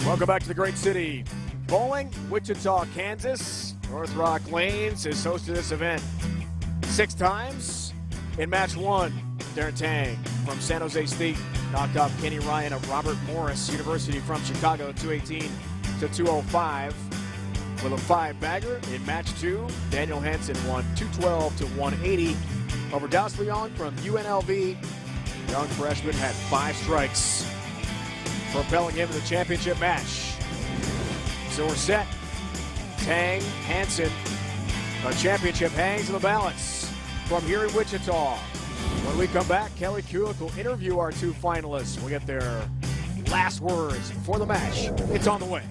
Welcome back to the great city. Bowling, Wichita, Kansas. North Rock Lanes has hosted this event 6 times. In match 1, Darren Tang from San Jose State knocked off Kenny Ryan of Robert Morris University from Chicago 218 to 205 with a 5-bagger. In match 2, Daniel Hansen won 212 to 180 over Das Leon from UNLV. Young freshman had 5 strikes, propelling him to the championship match. So we're set. Tang, Hansen, our championship hangs in the balance from here in Wichita. When we come back, Kelly Kulick will interview our 2 finalists. We'll get their last words for the match. It's on the way.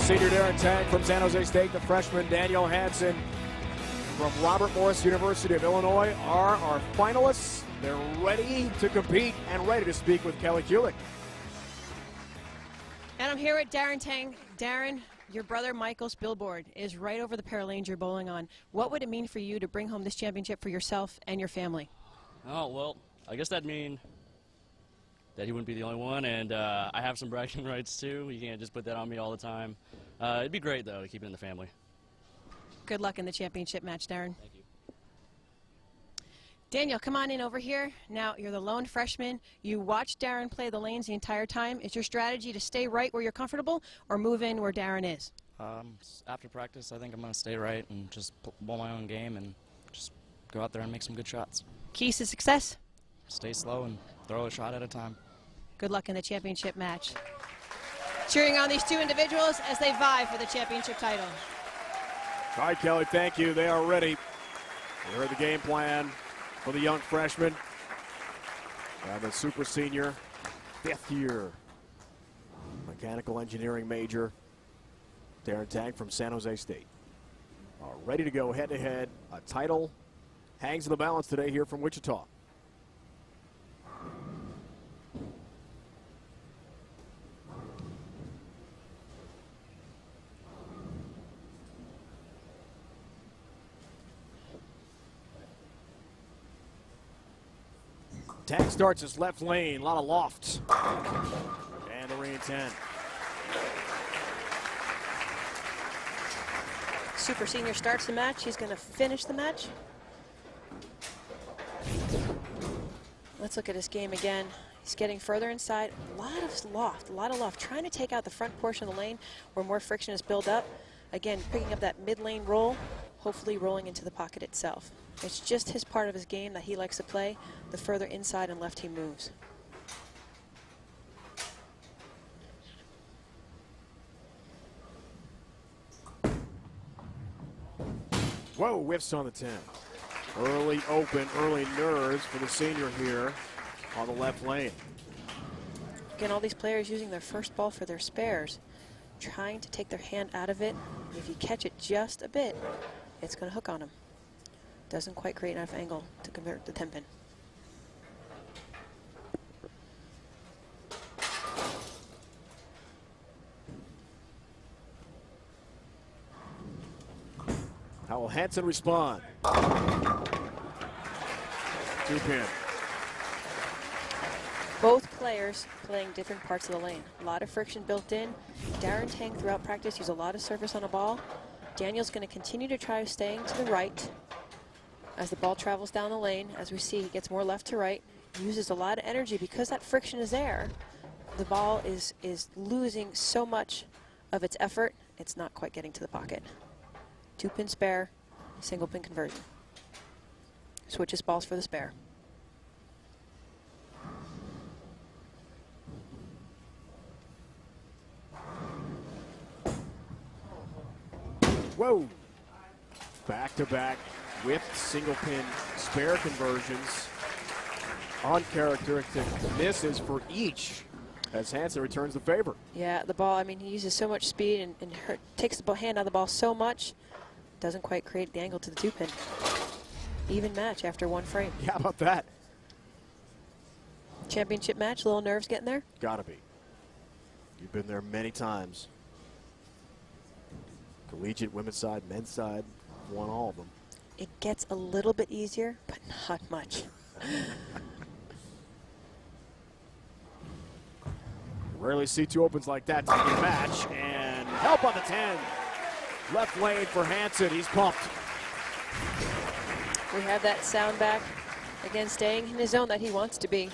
Senior Darren Tang from San Jose State, the freshman Daniel Hansen from Robert Morris University of Illinois are our finalists. They're ready to compete and ready to speak with Kelly Kulick. And I'm here with Darren Tang. Darren, your brother Michael's billboard is right over the Paralanes you're bowling on. What would it mean for you to bring home this championship for yourself and your family? Oh, well, I guess that'd mean that he wouldn't be the only one, and I have some bragging rights too. You can't just put that on me all the time. It'd be great, though, to keep it in the family. Good luck in the championship match, Darren. Thank you. Daniel, come on in over here. Now, you're the lone freshman. You watched Darren play the lanes the entire time. Is your strategy to stay right where you're comfortable or move in where Darren is? After practice, I think I'm going to stay right and just bowl my own game and just go out there and make some good shots. Keys to success? Stay slow and throw a shot at a time. Good luck in the championship match. Cheering on these 2 individuals as they vie for the championship title. All right, Kelly, thank you. They are ready. We heard the game plan for the young freshman. The super senior, 5th year mechanical engineering major, Darren Tang from San Jose State. Are ready to go head-to-head. A title hangs in the balance today here from Wichita. Tang starts his left lane, a lot of loft. And the re-10. Super senior starts the match. He's going to finish the match. Let's look at his game again. He's getting further inside. A lot of loft. Trying to take out the front portion of the lane where more friction is built up. Again, picking up that mid-lane roll, hopefully rolling into the pocket itself. It's just his part of his game that he likes to play, the further inside and left he moves. Whoa, whiffs on the 10. Early open, early nerves for the senior here on the left lane. Again, all these players using their first ball for their spares, trying to take their hand out of it. If you catch it just a bit, it's going to hook on them. Doesn't quite create enough angle to convert the 10-pin. How will Hansen respond? 2-pin. Both players playing different parts of the lane. A lot of friction built in. Darren Tang throughout practice used a lot of surface on a ball. Daniel's going to continue to try staying to the right as the ball travels down the lane. As we see, he gets more left to right, uses a lot of energy because that friction is there. The ball is losing so much of its effort, it's not quite getting to the pocket. 2-pin spare, single pin conversion. Switches balls for the spare. Whoa! Back-to-back with single pin spare conversions. Uncharacteristic misses for each as Hansen returns the favor. Yeah, the ball, I mean, he uses so much speed and takes the hand out of the ball so much, doesn't quite create the angle to the 2-pin. Even match after 1 frame. Yeah, how about that? championship match, little nerves getting there? Gotta be. You've been there many times. Collegiate, women's side, men's side, won all of them. It gets a little bit easier, but not much. Rarely see two opens like that to begin a match, and help on the 10. Left lane for Hansen, he's pumped. We have that sound back. Again, staying in his zone that he wants to be.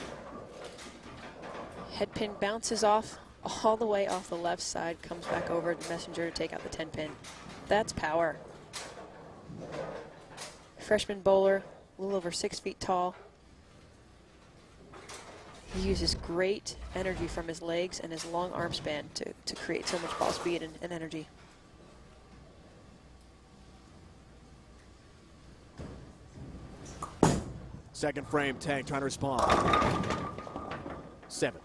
Head pin bounces off all the way off the left side, comes back over to Messenger to take out the 10 pin. That's power. Freshman bowler, a little over 6 feet tall. He uses great energy from his legs and his long arm span to create so much ball speed and energy. Second frame, Tang trying to respond. 7.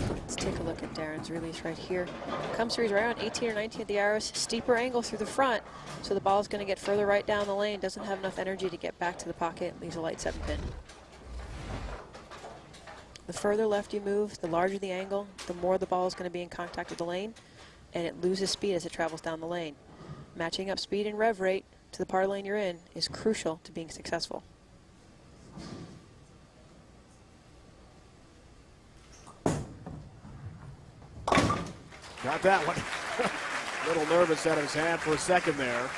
Let's take a look at Darren's release right here. Comes through, he's right around 18 or 19 at the arrows. Steeper angle through the front, so the ball is going to get further right down the lane. Doesn't have enough energy to get back to the pocket. Leaves a light 7 pin. The further left you move, the larger the angle, the more the ball is going to be in contact with the lane, and it loses speed as it travels down the lane. Matching up speed and rev rate to the part of the lane you're in is crucial to being successful. Got that one. Little nervous out of his hand for a second there.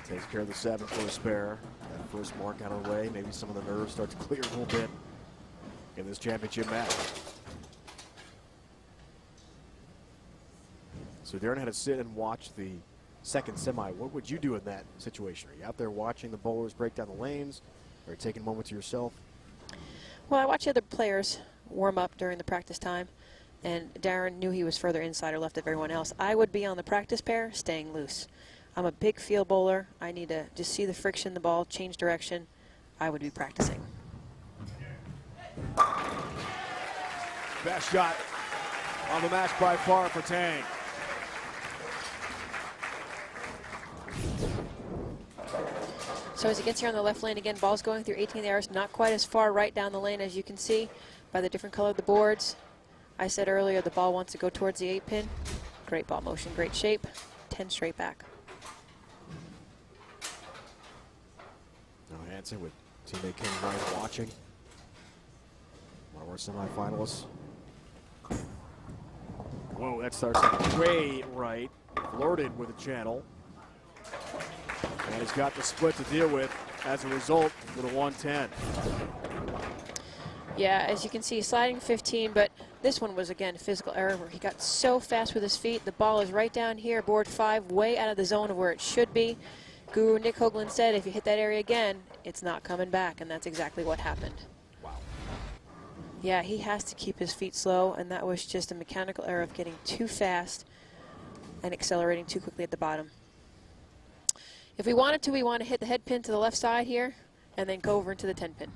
Takes care of the 7 for a spare. That first mark out of the way. Maybe some of the nerves start to clear a little bit in this championship match. So Darren had to sit and watch the second semi. What would you do in that situation? Are you out there watching the bowlers break down the lanes? Or taking a moment to yourself? Well, I watch other players warm up during the practice time, and Darren knew he was further inside or left of everyone else. I would be on the practice pair, staying loose. I'm a big field bowler. I need to just see the friction, the ball, change direction. I would be practicing. Best shot on the match by far for Tang. So as he gets here on the left lane again, ball's going through 18 yards, not quite as far right down the lane as you can see by the different color of the boards. I said earlier the ball wants to go towards the 8 pin. Great ball motion, great shape, 10 straight back. Now Hansen with teammate Kenny Ryan watching. One of our semifinalists. Whoa, that starts way right. Flirted with the channel. And he's got the split to deal with as a result with a 110. Yeah, as you can see, sliding 15, but this one was, again, physical error where he got so fast with his feet. The ball is right down here, board 5, way out of the zone of where it should be. Guru Nick Hoagland said if you hit that area again, it's not coming back, and that's exactly what happened. Wow. Yeah, he has to keep his feet slow, and that was just a mechanical error of getting too fast and accelerating too quickly at the bottom. If we wanted to, we want to hit the head pin to the left side here and then go over into the 10 pin.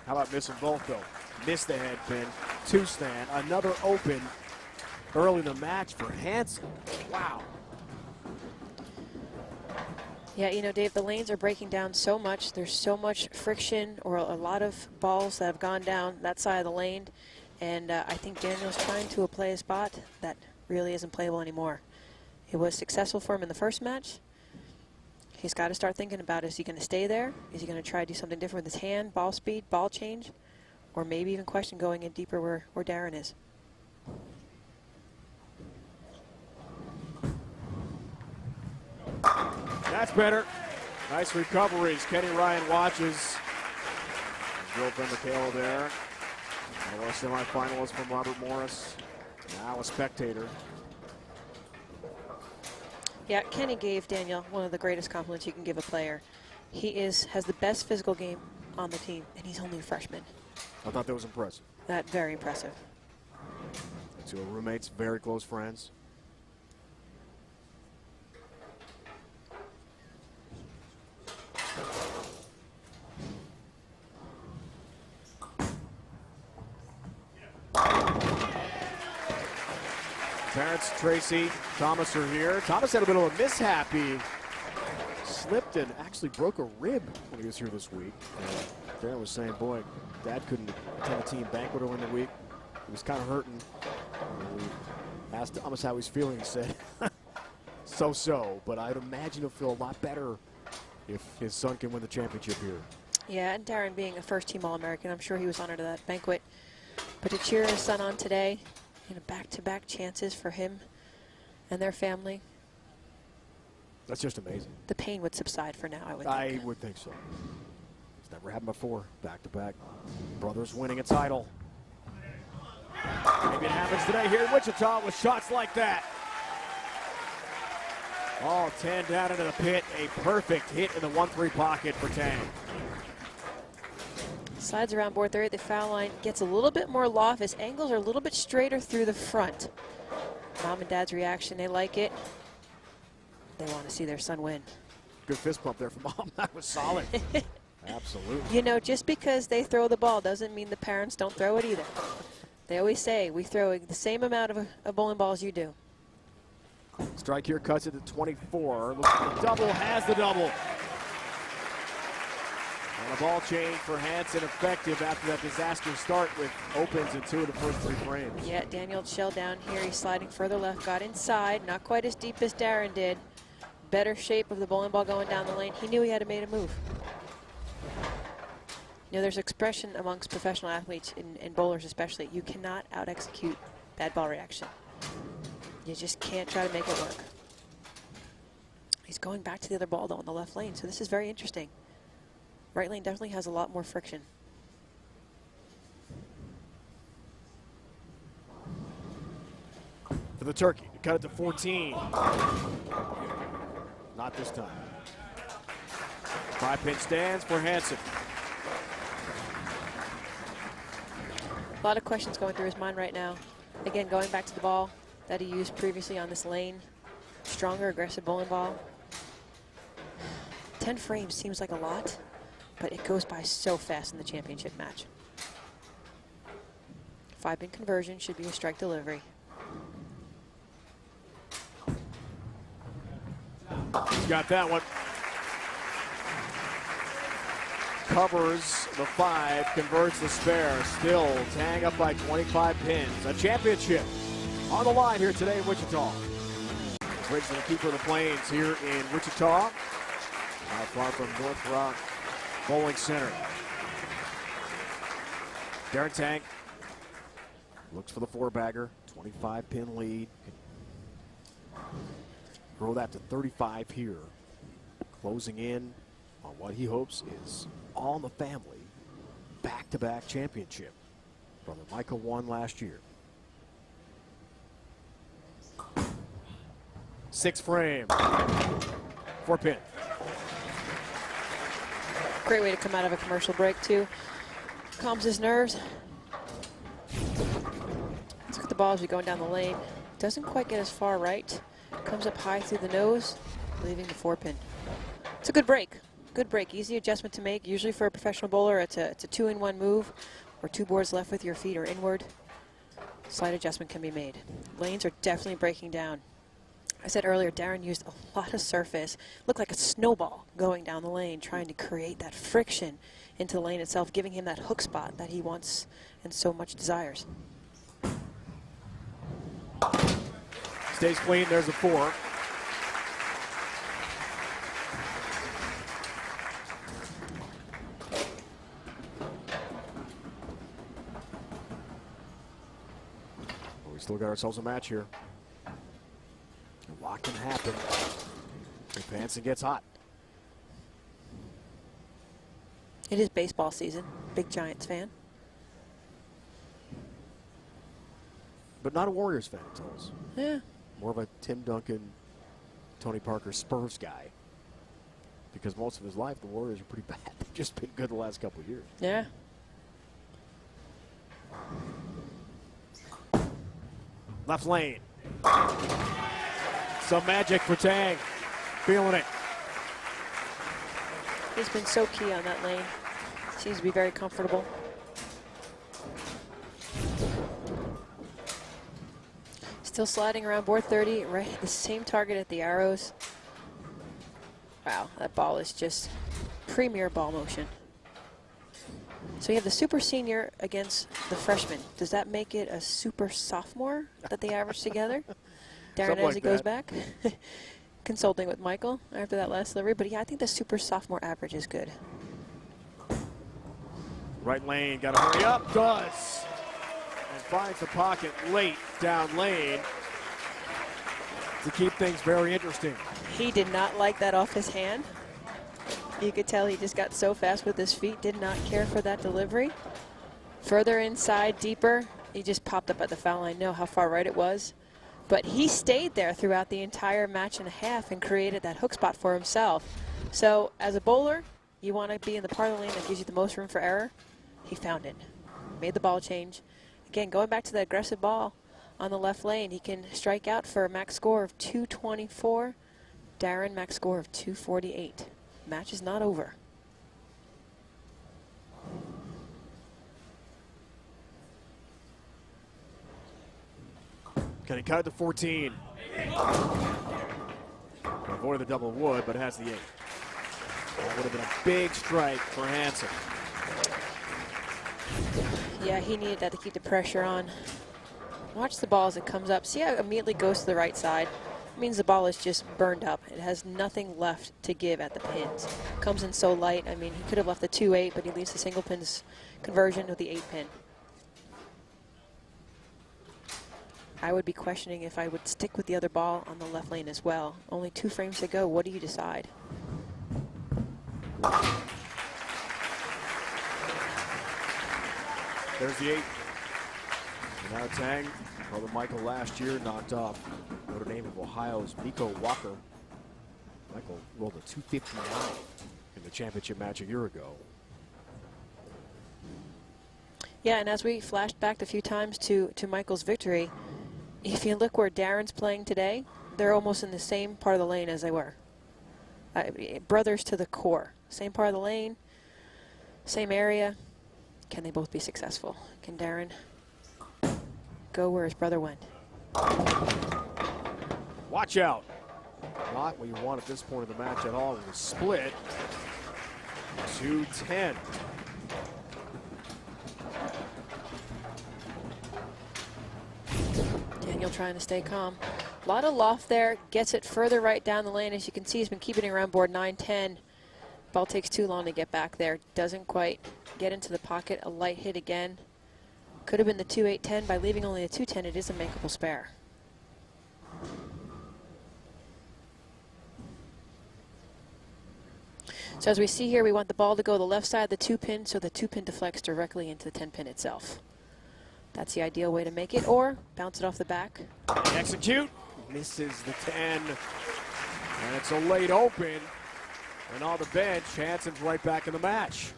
How about missing both, though? Missed the head pin, 2 stand, another open early in the match for Hansen. Wow. Yeah, you know, Dave, the lanes are breaking down so much. There's so much friction or a lot of balls that have gone down that side of the lane. And I think Daniel's trying to play a spot that really isn't playable anymore. It was successful for him in the first match. He's got to start thinking about, is he going to stay there? Is he going to try to do something different with his hand, ball speed, ball change? Or maybe even question going in deeper where Darren is. That's better. Nice recoveries. Kenny Ryan watches. His girlfriend Michaela there. And our semifinalist from Robert Morris. Now a spectator. Yeah, Kenny gave Daniel one of the greatest compliments you can give a player. He has the best physical game on the team, and he's only a freshman. I thought that was impressive. That very impressive. The 2 are roommates, very close friends. Parents, Tracy, Thomas are here. Thomas had a bit of a mishap. He slipped and actually broke a rib when he was here this week. And Darren was saying, boy, Dad couldn't attend a team banquet early in the week. He was kind of hurting. And we asked Thomas how he's feeling. He said, so-so, but I'd imagine he'll feel a lot better if his son can win the championship here. Yeah, and Darren being a first-team All-American, I'm sure he was honored at that banquet. But to cheer his son on today, back-to-back chances for him and their family. That's just amazing. The pain would subside for now, I would think. I would think so. It's never happened before. Back-to-back. Brothers winning a title. Maybe it happens today here in Wichita with shots like that. All 10 down into the pit. A perfect hit in the 1-3 pocket for Tang. Slides around board 30 at the foul line, gets a little bit more loft. His angles are a little bit straighter through the front. Mom and Dad's reaction, they like it. They want to see their son win. Good fist bump there from Mom. That was solid. Absolutely. You know, just because they throw the ball doesn't mean the parents don't throw it either. They always say, we throw the same amount of bowling balls you do. Strike here cuts it to 24. Looks like the double, has the double. And a ball change for Hansen, effective after that disaster start with opens in 2 of the first 3 frames. Yeah, Daniel shell down here. He's sliding further left, got inside. Not quite as deep as Darren did. Better shape of the bowling ball going down the lane. He knew he had to make a move. You know, there's expression amongst professional athletes, and bowlers especially. You cannot out-execute bad ball reaction. You just can't try to make it work. He's going back to the other ball, though, in the left lane, so this is very interesting. Right lane definitely has a lot more friction. For the turkey, to cut it to 14. Not this time. 5-pin stands for Hansen. A lot of questions going through his mind right now. Again, going back to the ball that he used previously on this lane. Stronger, aggressive bowling ball. 10 frames seems like a lot, but it goes by so fast in the championship match. 5-pin conversion should be a strike delivery. He's got that one. Covers the 5, converts the spare. Still Tang up by 25 pins. A championship on the line here today in Wichita. Briggs, the keeper of the Plains here in Wichita. Not far from North Rock Bowling Center. Darren Tang looks for the 4-bagger. 25-pin lead. Grow that to 35 here. Closing in on what he hopes is all in the family back-to-back championship. Brother Michael won last year. 6 frame. 4-pin. Great way to come out of a commercial break, too. Calms his nerves. Let's look at the ball as we go down the lane. Doesn't quite get as far right. Comes up high through the nose, leaving the 4-pin. It's a good break. Good break. Easy adjustment to make. Usually for a professional bowler, it's a 2-in-1 move, or 2 boards left with your feet or inward. Slight adjustment can be made. Lanes are definitely breaking down. I said earlier, Darren used a lot of surface. Looked like a snowball going down the lane, trying to create that friction into the lane itself, giving him that hook spot that he wants and so much desires. Stays clean. There's a 4. We still got ourselves a match here. A lot can happen if Hansen gets hot. It is baseball season. Big Giants fan. But not a Warriors fan, he tells us. Yeah. More of a Tim Duncan, Tony Parker Spurs guy. Because most of his life, the Warriors are pretty bad. They've just been good the last couple of years. Yeah. Left lane. Some magic for Tang. Feeling it. He's been so key on that lane. Seems to be very comfortable. Still sliding around board 30, right at the same target at the arrows. Wow, that ball is just premier ball motion. So you have the super senior against the freshman. Does that make it a super sophomore that they average together? Darren, as he goes back, consulting with Michael after that last delivery. But yeah, I think the super sophomore average is good. Right lane, got to hurry up, does. And finds the pocket late down lane to keep things very interesting. He did not like that off his hand. You could tell he just got so fast with his feet, did not care for that delivery. Further inside, deeper, he just popped up at the foul line. Know how far right it was. But he stayed there throughout the entire match and a half and created that hook spot for himself. So as a bowler, you want to be in the part of the lane that gives you the most room for error. He found it, made the ball change. Again, going back to the aggressive ball on the left lane, he can strike out for a max score of 224. Darren, max score of 248. Match is not over. Can he cut it to 14? Avoided the double wood, but it has the 8. That would have been a big strike for Hansen. Yeah, he needed that to keep the pressure on. Watch the ball as it comes up. See how it immediately goes to the right side? It means the ball is just burned up. It has nothing left to give at the pins. Comes in so light. I mean, he could have left the 2-8, but he leaves the single pins conversion with the 8-pin. I would be questioning if I would stick with the other ball on the left lane as well. Only 2 frames to go. What do you decide? There's the 8. And now Tang, brother Michael last year knocked off Notre Dame of Ohio's Miko Walker. Michael rolled a 259 in the championship match a year ago. Yeah, and as we flashed back a few times to Michael's victory, if you look where Darren's playing today, they're almost in the same part of the lane as they were. Brothers to the core. Same part of the lane, same area. Can they both be successful? Can Darren go where his brother went? Watch out. Not what you want at this point of the match at all. It was split. 2-10. Daniel trying to stay calm. A lot of loft there. Gets it further right down the lane. As you can see, he's been keeping it around board 9-10. Ball takes too long to get back there. Doesn't quite get into the pocket. A light hit again. Could have been the 2-8-10. By leaving only a 2-10, it is a makeable spare. So as we see here, we want the ball to go the left side of the 2-pin, so the 2-pin deflects directly into the 10-pin itself. That's the ideal way to make it, or bounce it off the back. Execute. Misses the 10. And it's a late open. And on the bench, Hansen's right back in the match.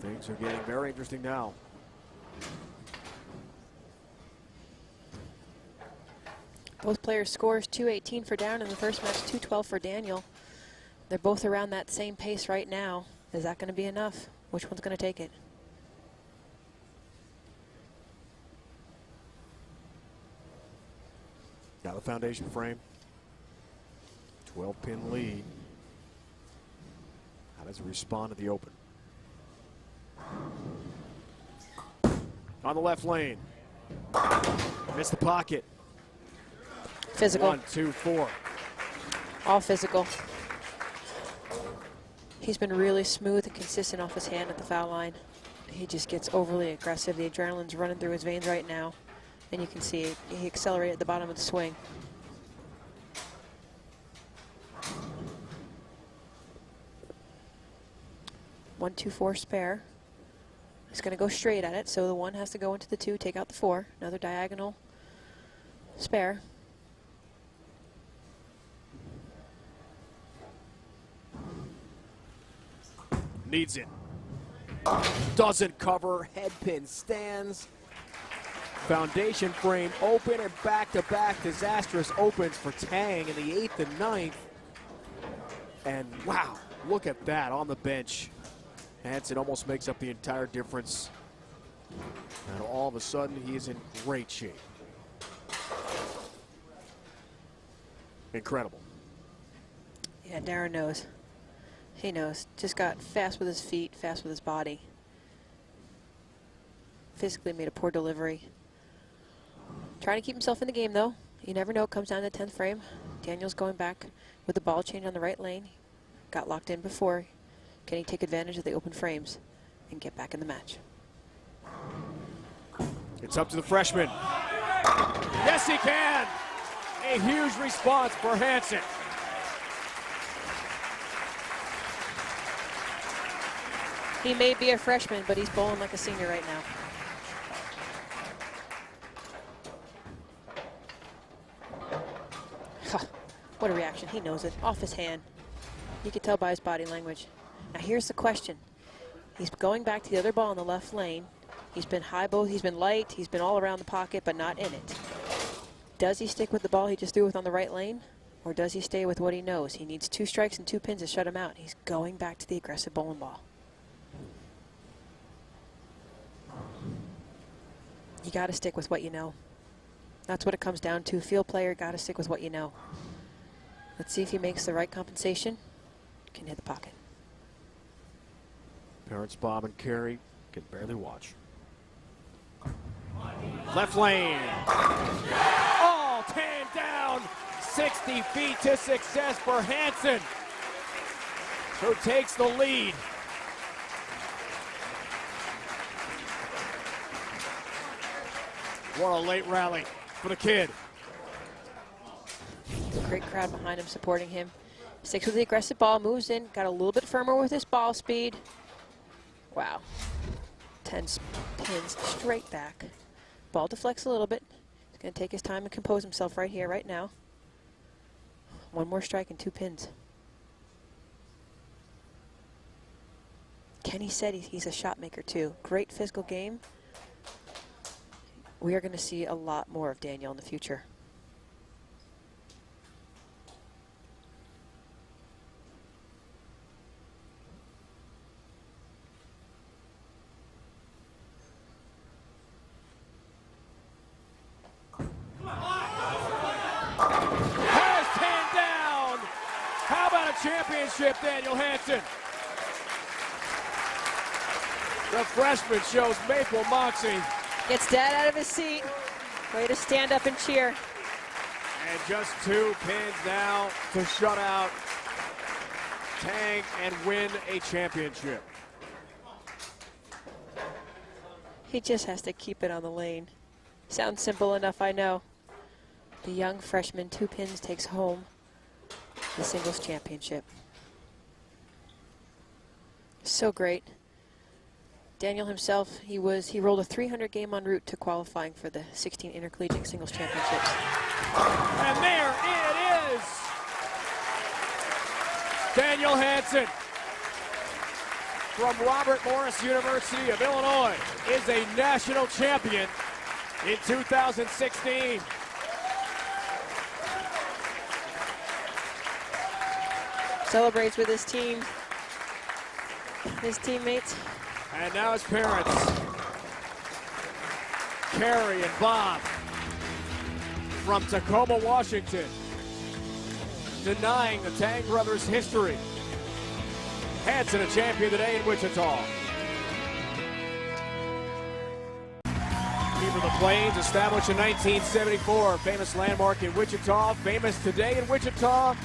Things are getting very interesting now. Both players' scores 218 for Darren in the first match, 212 for Daniel. They're both around that same pace right now. Is that going to be enough? Which one's going to take it? Got the foundation frame. 12-pin lead. How does it respond to the open? On the left lane. Missed the pocket. Physical. 1, 2, 4. All physical. He's been really smooth and consistent off his hand at the foul line. He just gets overly aggressive. The adrenaline's running through his veins right now. And you can see it. He accelerated at the bottom of the swing. One, 2, 4 spare. He's going to go straight at it, so the 1 has to go into the 2, take out the 4. Another diagonal spare. Needs it. Doesn't cover. Head pin stands. Foundation frame open, and back-to-back disastrous opens for Tang in the 8th and 9th. And wow, look at that on the bench. Hansen almost makes up the entire difference. And all of a sudden, he is in great shape. Incredible. Yeah, Darren knows. He knows. Just got fast with his feet, fast with his body. Physically made a poor delivery. Trying to keep himself in the game, though. You never know. It comes down to the 10th frame. Daniel's going back with the ball change on the right lane. Got locked in before. Can he take advantage of the open frames and get back in the match? It's up to the freshman. Yes, he can. A huge response for Hansen. He may be a freshman, but he's bowling like a senior right now. What a reaction. He knows it. Off his hand. You can tell by his body language. Now here's the question. He's going back to the other ball in the left lane. He's been high both. He's been light. He's been all around the pocket, but not in it. Does he stick with the ball he just threw with on the right lane? Or does he stay with what he knows? He needs 2 strikes and 2 pins to shut him out. He's going back to the aggressive bowling ball. You got to stick with what you know. That's what it comes down to. Field player, got to stick with what you know. Let's see if he makes the right compensation. Can hit the pocket. Parents Bob and Carrie can barely watch. Left lane. Oh, 10 down. 60 feet to success for Hansen, who takes the lead. What a late rally for the kid. Great crowd behind him supporting him. Sticks with the aggressive ball, moves in, got a little bit firmer with his ball speed. Wow. 10 pins straight back. Ball deflects a little bit. He's going to take his time and compose himself right here, right now. 1 more strike and 2 pins. Kenny said he's a shot maker too. Great physical game. We are going to see a lot more of Daniel in the future. Championship, Daniel Hansen. The freshman shows maple moxie. Gets Dad out of his seat. Way to stand up and cheer. And just 2 pins now to shut out Tang and win a championship. He just has to keep it on the lane. Sounds simple enough, I know. The young freshman, 2 pins, takes home the singles championship. So great. Daniel himself, he rolled a 300 game en route to qualifying for the 16 Intercollegiate Singles Championships. And there it is! Daniel Hansen from Robert Morris University of Illinois is a national champion in 2016. Celebrates with his team, his teammates. And now his parents, Carrie and Bob from Tacoma, Washington, denying the Tang brothers' history. Hansen a champion today in Wichita. Keeper of the Plains, established in 1974, famous landmark in Wichita, famous today in Wichita,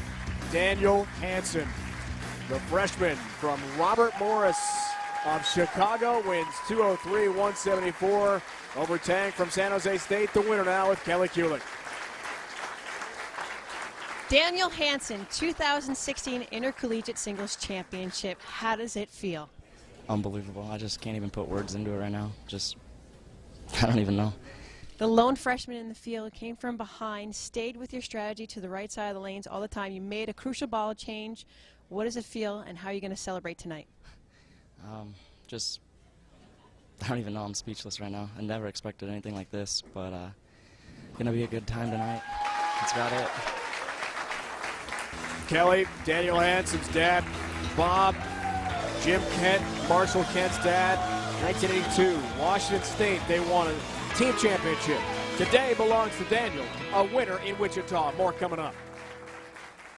Daniel Hansen. The freshman from Robert Morris of Chicago wins 203-174 over Tang from San Jose State. The winner now with Kelly Kulik. Daniel Hansen, 2016 Intercollegiate Singles Championship. How does it feel? Unbelievable. I just can't even put words into it right now. I don't even know. The lone freshman in the field came from behind, stayed with your strategy to the right side of the lanes all the time. You made a crucial ball change. What does it feel, and how are you going to celebrate tonight? I don't even know. I'm speechless right now. I never expected anything like this, but going to be a good time tonight. That's about it. Kelly, Daniel Hansen's dad, Bob, Jim Kent, Marshall Kent's dad, 1982, Washington State, they won a team championship. Today belongs to Daniel, a winner in Wichita. More coming up.